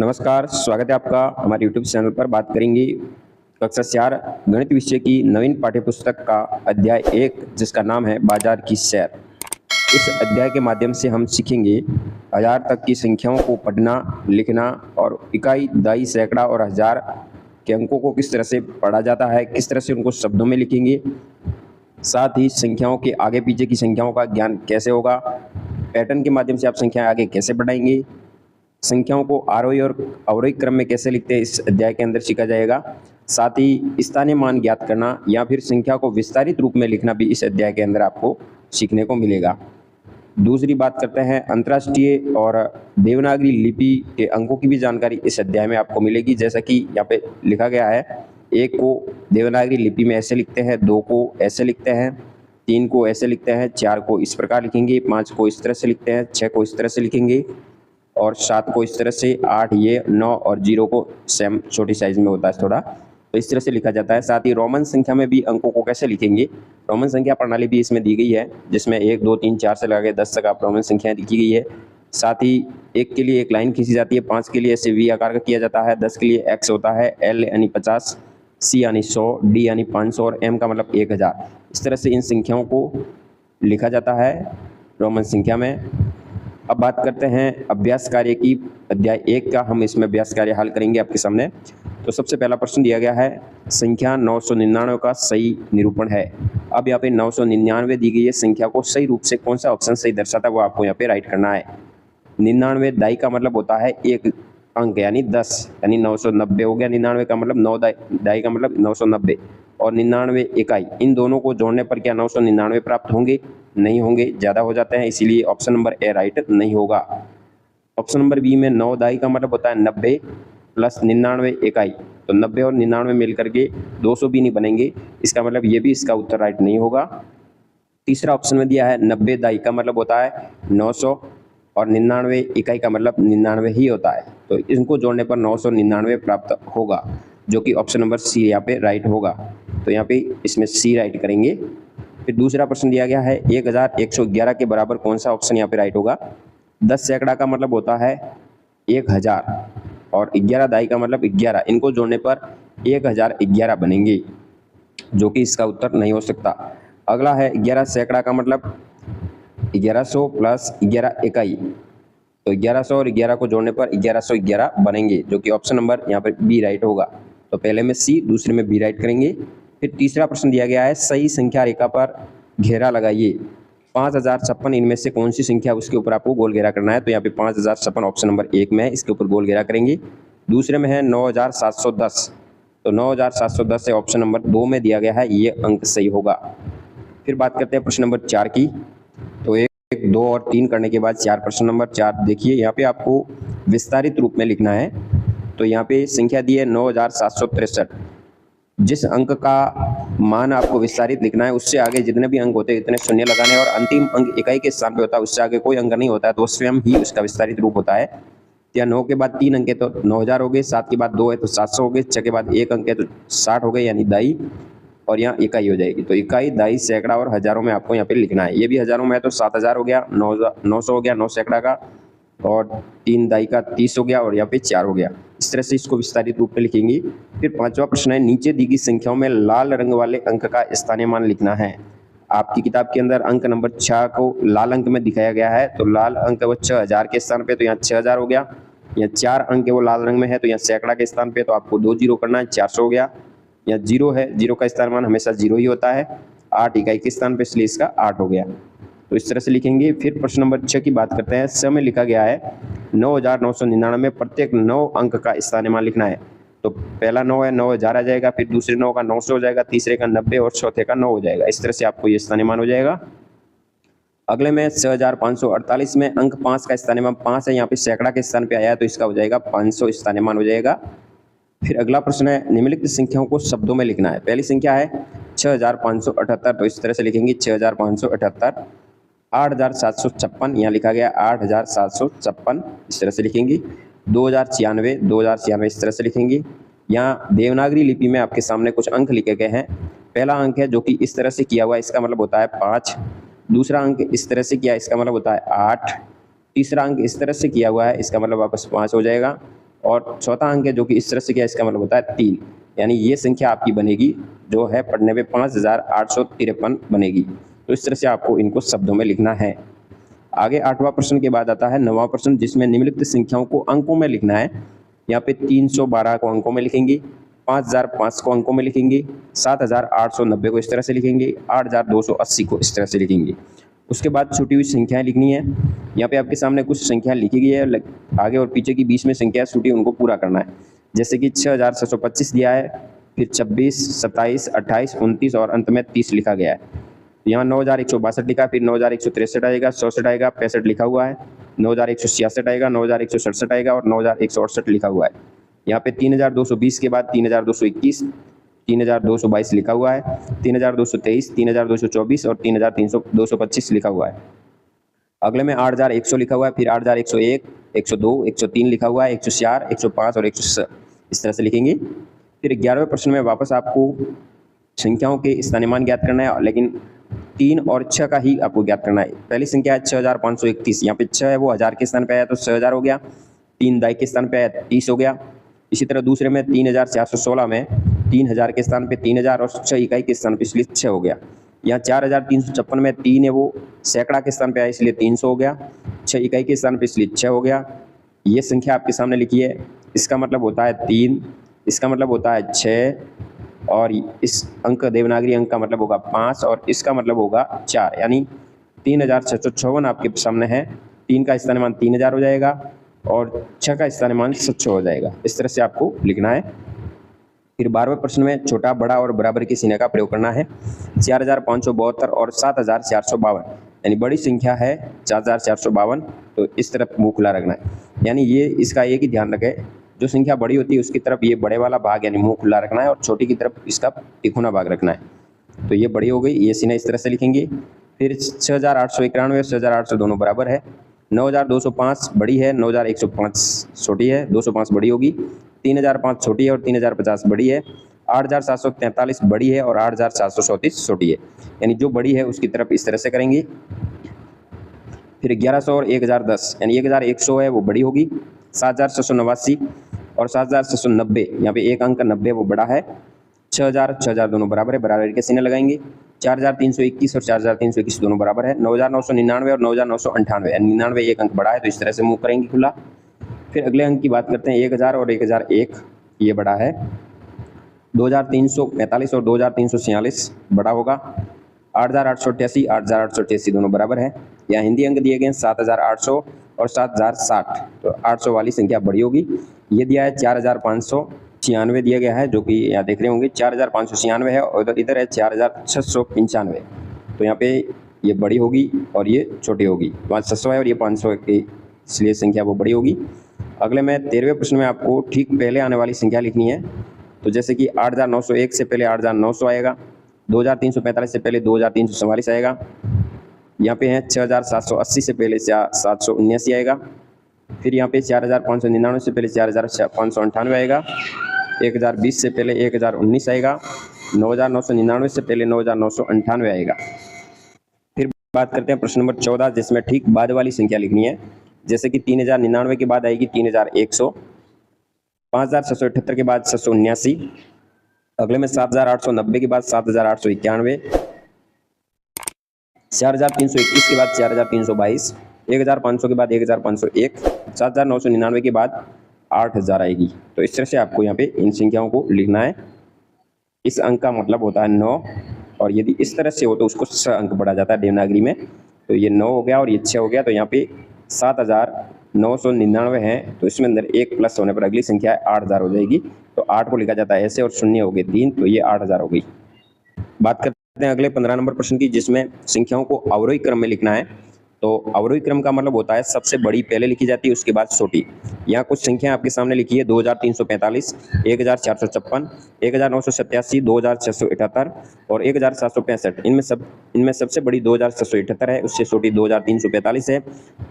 नमस्कार, स्वागत है आपका हमारे YouTube चैनल पर। बात करेंगे कक्षा 4 गणित विषय की नवीन पाठ्यपुस्तक का अध्याय 1 जिसका नाम है बाजार की सैर। इस अध्याय के माध्यम से हम सीखेंगे हजार तक की संख्याओं को पढ़ना, लिखना और इकाई, दहाई, सैकड़ा और हजार के अंकों को किस तरह से पढ़ा जाता है, किस तरह से उनको शब्दों में लिखेंगे। साथ ही संख्याओं के आगे पीछे की संख्याओं का ज्ञान कैसे होगा, पैटर्न के माध्यम से आप संख्याएं आगे कैसे बढ़ाएंगे, संख्याओं को आरोही और अवरोही क्रम में कैसे लिखते हैं, इस अध्याय के अंदर सीखा जाएगा। साथ ही स्थानीय मान ज्ञात करना या फिर संख्या को विस्तारित रूप में लिखना भी इस अध्याय के अंदर आपको सीखने को मिलेगा। दूसरी बात करते हैं अंतर्राष्ट्रीय और देवनागरी लिपि के अंकों की भी जानकारी इस अध्याय में आपको मिलेगी। जैसा कि यहाँ पे लिखा गया है, 1 को देवनागरी लिपि में ऐसे लिखते हैं, 2 को ऐसे लिखते हैं, 3 को ऐसे लिखते हैं, 4 को इस प्रकार लिखेंगे, 5 को इस तरह से लिखते हैं, 6 को इस तरह से लिखेंगे और 7 को इस तरह से, 8 ये, 9 और 0 को सेम छोटी साइज में होता है थोड़ा, तो इस तरह से लिखा जाता है। साथ ही रोमन संख्या में भी अंकों को कैसे लिखेंगे, रोमन संख्या प्रणाली भी इसमें दी गई है, जिसमें 1, 2, 3, 4 से लगा के 10 तक आप रोमन संख्याएं लिखी गई है। साथ ही 1 के लिए एक लाइन खींची जाती है, 5 के लिए ऐसे वी आकार का किया जाता है, 10 के लिए एक्स होता है, एल यानी 50, सी यानी 100, डी यानी 500 और एम का मतलब 1000। इस तरह से इन संख्याओं को लिखा जाता है रोमन संख्या में। अब बात करते हैं अभ्यास कार्य की। अध्याय 1 का हम इसमें अभ्यास कार्य हल करेंगे आपके सामने। तो सबसे पहला प्रश्न दिया गया है, संख्या 999 का सही निरूपण है। अब यहाँ पे 999 दी गई है, संख्या को सही रूप से कौन सा ऑप्शन सही दर्शाता है वो आपको यहाँ पे राइट करना है। 99 दाई का मतलब होता है एक अंक यानी 10, यानी 990 हो गया। 99 का मतलब 9 दाई का मतलब 990 और 99 इकाई, इन दोनों को जोड़ने पर क्या 999 प्राप्त होंगे? नहीं होंगे, ज़्यादा हो जाते हैं, इसीलिए ऑप्शन नंबर ए राइट नहीं होगा। ऑप्शन नंबर बी में 9 दाई का मतलब होता है 90 प्लस 99 इकाई, तो 90 और 99 मिल करके 200 भी नहीं बनेंगे, इसका मतलब ये भी इसका उत्तर राइट नहीं होगा। तीसरा ऑप्शन में दिया है 90 दाई का मतलब होता है 900 और 99 इकाई का मतलब 99 ही होता है, तो इनको जोड़ने पर 999 प्राप्त होगा, जो कि ऑप्शन नंबर सी यहाँ पे राइट होगा। तो यहाँ पे इसमें सी राइट करेंगे। फिर दूसरा प्रश्न दिया गया है 1111 के बराबर कौन सा ऑप्शन यहाँ पे राइट होगा। 10 सैकड़ा का मतलब होता है 1000 और 11 दाई का मतलब 11, इनको जोड़ने पर 1011 बनेंगे, जो कि इसका उत्तर नहीं हो सकता। अगला है 11 सैकड़ा का मतलब 1100 प्लस 11 इकाई, तो 1100 और 11 को जोड़ने पर 1111 बनेंगे, जो कि ऑप्शन नंबर यहाँ पर बी राइट होगा। तो पहले में सी, दूसरे में बी राइट करेंगे। फिर तीसरा प्रश्न दिया गया है, सही संख्या रेखा पर घेरा लगाइए। 5056 इनमें से कौन सी संख्या, उसके ऊपर आपको गोल घेरा करना है। तो यहाँ पे 5056 ऑप्शन नंबर 1 में है, इसके ऊपर गोल घेरा करेंगे। दूसरे में है 9710, तो 9710 से ऑप्शन नंबर 2 में दिया गया है, ये अंक सही होगा। फिर बात करते हैं प्रश्न नंबर 4 की। तो 1, 2 और 3 करने के बाद 4, प्रश्न नंबर 4 देखिए, यहाँ पे आपको विस्तारित रूप में लिखना है। तो यहाँ पे संख्या दी है 9763, जिस अंक का मान आपको विस्तारित लिखना है उससे आगे जितने भी अंक होते हैं इतने शून्य लगाने, और अंतिम अंक इकाई के स्थान पे होता है, उससे आगे कोई अंक नहीं होता है, तो स्वयं ही उसका विस्तारित रूप होता है। या 9 के बाद 3 अंक है तो 9000 हो गए, 7 के बाद 2 है तो 700 हो गए, 6 के बाद 1 अंक है तो 60 हो गए यानी दाई, और यहाँ इकाई हो जाएगी। तो इकाई, दाई, सैकड़ा और हजारों में आपको यहाँ पे लिखना है। ये भी हजारों में है तो 7000 हो गया, 900 हो गया 9 सैकड़ा का, और 3 दाई का 30 हो गया, और यहाँ पे 4 हो गया। इस तरह से इसको विस्तारित रूप में लिखेंगे। फिर 5वां प्रश्न है, नीचे दी गई संख्याओं में लाल रंग वाले अंक का स्थानीय मान लिखना है। आपकी किताब के अंदर अंक नंबर 6 को लाल अंक में दिखाया गया है, तो लाल अंक वो 6000 के स्थान पे, तो यहाँ 6000 हो गया। यहाँ 4 अंक है वो लाल रंग में है, तो यहाँ सैकड़ा के स्थान पे तो आपको 2 जीरो करना है, 400 हो गया। यहाँ 0 है, 0 का स्थान मान हमेशा 0 ही होता है। 8 इकाई के स्थान पे, इसलिए इसका 8 हो गया, तो इस तरह से लिखेंगे। फिर प्रश्न नंबर 6 की बात करते हैं। समय लिखा गया है 9999, प्रत्येक 9 अंक का स्थानीय मान लिखना है। तो पहला 9 है, 9000 आ जाएगा, फिर दूसरे 9 का 900 हो जाएगा, तीसरे का 90 और चौथे का 9 हो जाएगा। इस तरह से आपको ये स्थानीय मान हो जाएगा। अगले में 6548 में अंक 5 का स्थानीय मान 5 है, यहाँ पे सैकड़ा के स्थान पे आया है, तो इसका हो जाएगा 500 स्थानीय मान हो जाएगा। फिर अगला प्रश्न है, निम्नलिखित संख्याओं को शब्दों में लिखना है। पहली संख्या है 6578, तो इस तरह से लिखेंगे 6578। 8756 यहाँ लिखा गया 8756, इस तरह से लिखेंगे। 2096 इस तरह से लिखेंगे। यहाँ देवनागरी लिपि में आपके सामने कुछ अंक लिखे गए हैं। पहला अंक है जो कि इस तरह से किया हुआ है, इसका मतलब होता है 5। दूसरा अंक इस तरह से किया, इसका मतलब होता है 8। तीसरा अंक इस तरह से किया हुआ है, इसका मतलब वापस 5 हो जाएगा। और चौथा अंक है जो कि इस तरह से क्या, इसका मतलब होता है 3, यानी ये संख्या आपकी बनेगी जो है पढ़ने में 5853 बनेगी। तो इस तरह से आपको इनको शब्दों में लिखना है। आगे 8वां प्रश्न के बाद आता है 9वां प्रश्न, जिसमें निम्नलिखित संख्याओं को अंकों में लिखना है। यहाँ पे 312 को अंकों में लिखेंगे, 5005 को अंकों में लिखेंगे, 7890 को इस तरह से लिखेंगे, 8280 को इस तरह से लिखेंगे। उसके बाद छूटी हुई संख्याएं लिखनी है। यहाँ पे आपके सामने कुछ संख्या लिखी गई है, आगे और पीछे की बीच में संख्या छूटी उनको पूरा करना है। जैसे कि 6625 दिया है, फिर 26, 27, 28, 29 और अंत में 30 लिखा गया है। तो यहाँ 9162 लिखा, फिर 9163 आएगा, 64 आएगा, 65 लिखा हुआ है, 9166 आएगा, 9167 आएगा और 9168 लिखा हुआ है। यहाँ पे 3220 के बाद 3221, 3222 लिखा हुआ है, 3223, 3224 और 3225 लिखा हुआ है। अगले में 8100 लिखा हुआ है, फिर 8101, 102, 103 लिखा हुआ है, 104, 105 और 106 इस तरह से लिखेंगे। फिर 11वें प्रश्न में वापस आपको संख्याओं के स्थानीयमान ज्ञात करना है, लेकिन 3 और 6 का ही आपको ज्ञात करना है। पहली संख्या है 6531, यहाँ पे 6 है वो 1000 के स्थान पे आया तो 6000 हो गया, 3 दाई के स्थान पे आया 30 हो गया। इसी तरह दूसरे में 3416 में 3000 के स्थान पे 3000 और 6 इकाई के स्थान पे इसलिए 6 हो गया। यहाँ 4356 में 3 है वो सैकड़ा के स्थान पे आया इसलिए 300 हो गया, 6 इकाई के स्थान पे इसलिए 6 हो गया। ये संख्या आपके सामने लिखी है, इसका मतलब होता है 3, इसका मतलब होता है 6 और इस अंक देवनागरी अंक का मतलब होगा 5 और इसका मतलब होगा 4, यानी 3656 आपके सामने है। 3 का स्थानीयमान 3000 हो जाएगा और 6 का स्थानीयमान 700 हो जाएगा। इस तरह से आपको लिखना है। फिर 12वें प्रश्न में छोटा, बड़ा और बराबर के चिन्ह का प्रयोग करना है। 4572 और 7452, यानी बड़ी संख्या है 4452, तो इस तरफ मुंह खुला रखना है। यानी ये इसका एक ही ध्यान रखें, जो संख्या बड़ी होती है उसकी तरफ ये बड़े वाला भाग यानी मुंह खुला रखना है और छोटी की तरफ इसका तिकोना भाग रखना है। तो ये बड़ी हो गई, ये चिन्ह इस तरह से लिखेंगे। फिर 6891 और 6800 दोनों बराबर है। 9205 बड़ी है, 9105 छोटी है, 205 बड़ी होगी। 3005 छोटी है और 3050 बड़ी है। 8743 बड़ी है और 8734 छोटी है, यानी जो बड़ी है उसकी तरफ इस तरह से करेंगे। फिर 1100 और 1010, यानी 1100 है वो बड़ी होगी। 7689 और 7690, यहाँ पे एक अंक 90 वो बड़ा है। 6000 दोनों बराबर है, बराबर के चिन्ह लगाएंगे। 4321 और 4321 दोनों बराबर है। 9999 और 9998, यानी 99 एक अंक बड़ा है तो इस तरह से मुंह करेंगे खुला। फिर अगले अंक की बात करते हैं 1000 और 1001, ये बड़ा है। 2345 और 2346 बड़ा होगा। 8888, 8888 दोनों बराबर है। यहाँ हिंदी अंक दिए गए हैं 7800 और 7060, तो 800 वाली संख्या बड़ी होगी। ये दिया है 4596 दिया गया है, जो कि यहाँ देख रहे होंगे 4596 है और इधर है 4695, तो यहाँ पे ये बड़ी होगी और ये छोटी होगी। 600 है और ये 500 की, इसलिए संख्या वो बड़ी होगी। अगले में 13वें प्रश्न में आपको ठीक पहले आने वाली संख्या लिखनी है। तो जैसे कि 8901 से पहले 8900 आएगा, 2345 से पहले 2344 आएगा, यहाँ पे है 6780 से पहले 779 आएगा, फिर यहाँ पे 4599 से पहले 4598 आएगा, 1020 से पहले 1019 आएगा, 9999 से पहले 9998 आएगा। फिर बात करते हैं प्रश्न नंबर 14, जिसमें ठीक बाद वाली संख्या लिखनी है। जैसे कि 3099 के बाद आएगी 3100, 5678 के बाद 779, अगले में 7890 के बाद 7891, 4321 के बाद 4322, 1500 के बाद 1501, 7999 के बाद 8000 आएगी। तो इस तरह से आपको यहाँ पे इन संख्याओं को लिखना है। इस अंक का मतलब होता है 9, और यदि इस तरह से हो तो उसको 6 अंक बढ़ा जाता है देवनागरी में। तो ये 9 हो गया और ये 6 हो गया, तो यहाँ पे 7999 है, तो इसमें अंदर 1 प्लस होने पर अगली संख्या 8000 हो जाएगी। तो 8 को लिखा जाता है ऐसे और शून्य हो गए 3, तो ये 8000 हो गई। बात करते हैं अगले 15 नंबर प्रश्न की, जिसमें संख्याओं को अवरोही क्रम में लिखना है। तो अवरोही क्रम का मतलब होता है सबसे बड़ी पहले लिखी जाती है, उसके बाद छोटी। यहाँ कुछ संख्या आपके सामने लिखी है 2345, 1456, 1987, 2678 और 1765। इनमें सबसे बड़ी 2678 है, उससे छोटी 2345 है,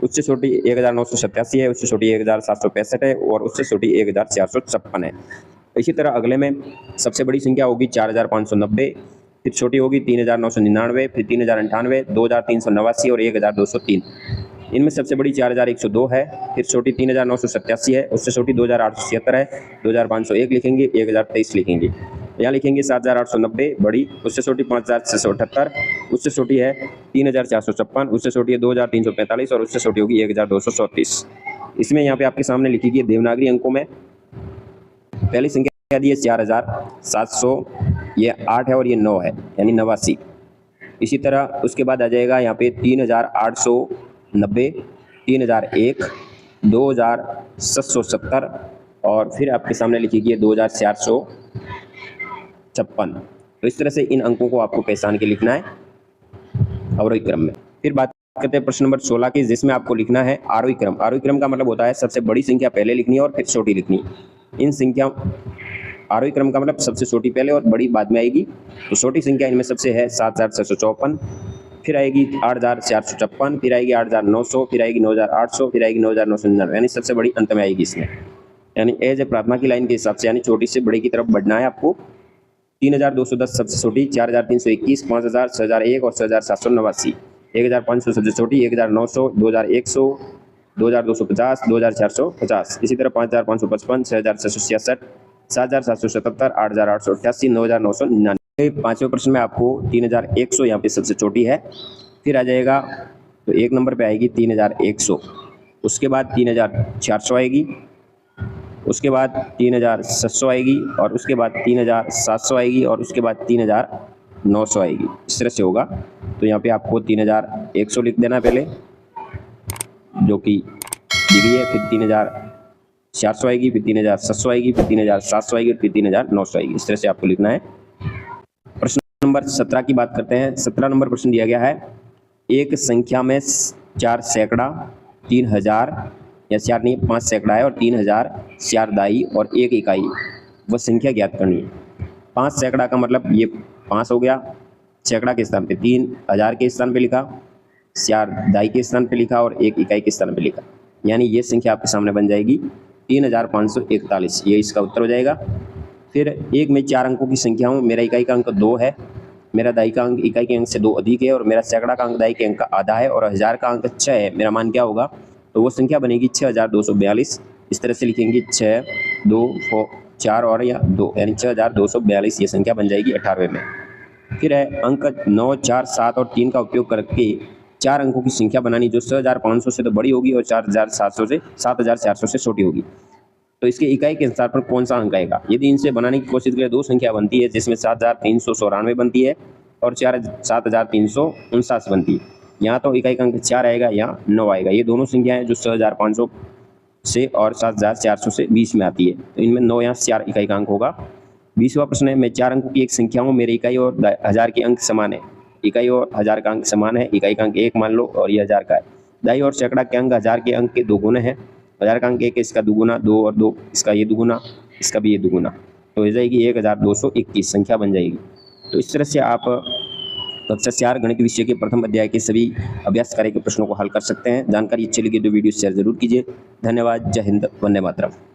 उससे छोटी 1987 है, उससे छोटी 1765 है और उससे छोटी 1456 है। इसी तरह अगले में सबसे बड़ी संख्या होगी 4590, फिर छोटी होगी 3999, फिर 3098, 2389 और 1203। इनमें सबसे बड़ी 4102 है, फिर छोटी 3987 है, उससे छोटी 2876 है, 2501 लिखेंगे, 1023 लिखेंगे। यहाँ लिखेंगे 7890 बड़ी, उससे छोटी 5678, उससे छोटी है 3456, उससे छोटी है 2345 और उससे छोटी होगी 1234। इसमें यहाँ पे आपके सामने लिखी गई देवनागरी अंकों में पहली संख्या दी है 4700, ये 8 है और ये 9 है, यानी 89। इसी तरह उसके बाद आ जाएगा यहाँ पे 3890, 3001, 2770 और फिर आपके सामने लिखी गई है 2456। तो इस तरह से इन अंकों को आपको पहचान के लिखना है अवरोही क्रम में। फिर बात करते हैं प्रश्न नंबर 16 की, जिसमें आपको लिखना है आरोही क्रम। आरोही क्रम का मतलब होता है सबसे बड़ी संख्या पहले लिखनी है और फिर छोटी लिखनी। इन संख्या आरोही क्रम का मतलब सबसे छोटी पहले और बड़ी बाद में आएगी। तो छोटी संख्या इनमें सबसे है 7654, फिर आएगी 8456, फिर आएगी 8900, फिर आएगी 9800, फिर आएगी 9999, यानी सबसे बड़ी अंत में आएगी इसमें। यानी एज ए प्रार्थना की लाइन के हिसाब से यानी छोटी से बड़ी की तरफ बढ़ना है आपको। 3210 सबसे छोटी, 4321, 5000, 6001 और 6789, 1500 सबसे छोटी, 1900, 2100, 2250, 2450, इसी तरह 5555, 6666, 7777, 8888, 9999। पांचवें प्रश्न में आपको 3100 यहाँ पे सबसे छोटी है, फिर आ जाएगा तो एक नंबर पे आएगी 3100, उसके बाद 3400 आएगी, उसके बाद 3700 आएगी और उसके बाद 3700 आएगी और उसके बाद 3900 आएगी। इस तरह से होगा। तो यहाँ पे आपको 3100 लिख देना पहले, जो कि दी गई है, फिर 3400 आएगी, फिर 3700 आएगी, फिर 3700 आएगी, फिर 3900 आएगी। इस तरह से आपको लिखना है। प्रश्न नंबर 17 की बात करते हैं। 17 नंबर प्रश्न दिया गया है, एक संख्या में 4 सैकड़ा, 3000 या 4 नहीं 5 सैकड़ा है और 3000, 4 दाई और 1 इकाई, वह संख्या ज्ञात करनी है। 5 सैकड़ा का मतलब ये 5 हो गया, सैकड़ा के स्थान पे 3000 के स्थान पे लिखा, 4 दाई के स्थान पे लिखा और 1 इकाई के स्थान पे लिखा, यानी ये संख्या आपके सामने बन जाएगी 3541। ये इसका उत्तर हो जाएगा। फिर एक में 4 अंकों की संख्या हूँ, मेरा इकाई का अंक 2 है, मेरा दाई का अंक इकाई के अंक से 2 अधिक है और मेरा सैकड़ा का अंक दाई के अंक का आधा है और 1000 का अंक 6 है, मेरा मान क्या होगा? तो वो संख्या बनेगी 6242। इस तरह से लिखेंगे 6, 2, 4 और या 2, यानी 6242 ये संख्या बन जाएगी 18वें में। फिर है अंक 9, 4, 7 और 3 का उपयोग करके 4 अंकों की संख्या बनानी जो 6500 से तो बड़ी होगी और 7400 से छोटी होगी। तो इसके इकाई के स्थान पर कौन सा अंक आएगा? यदि इनसे बनाने की कोशिश करें, 2 संख्या बनती है जिसमें 7394 बनती है और 7349 बनती है। यहाँ तो इकाई का अंक 4 आएगा, यहाँ 9 आएगा। ये दोनों संख्याएं जो 6500 से और 7400 से बीच में आती है, तो इनमें 9 यहाँ 4 इकाई का अंक होगा। 20वां प्रश्न है, मैं 4 अंकों की एक संख्या हूँ, मेरे इकाई और 1000 के अंक समान है। इकाई और 1000 का अंक समान है, इकाई का अंक 1 मान लो और ये 1000 का है। दाई और सैकड़ा के अंक 1000 के अंक के 2 गुना है, 1000 का अंक 1 है, इसका दुगुना 2 और 2, इसका ये दुगुना, इसका भी ये दुगुना, तो हो जाएगी 1221 संख्या बन जाएगी। तो इस तरह से आप कक्षा 4 गणित विषय के प्रथम अध्याय के सभी अभ्यास कार्य के प्रश्नों को हल कर सकते हैं। जानकारी अच्छी लगी तो वीडियो शेयर जरूर कीजिए। धन्यवाद। जय हिंद, वंदे मातरम।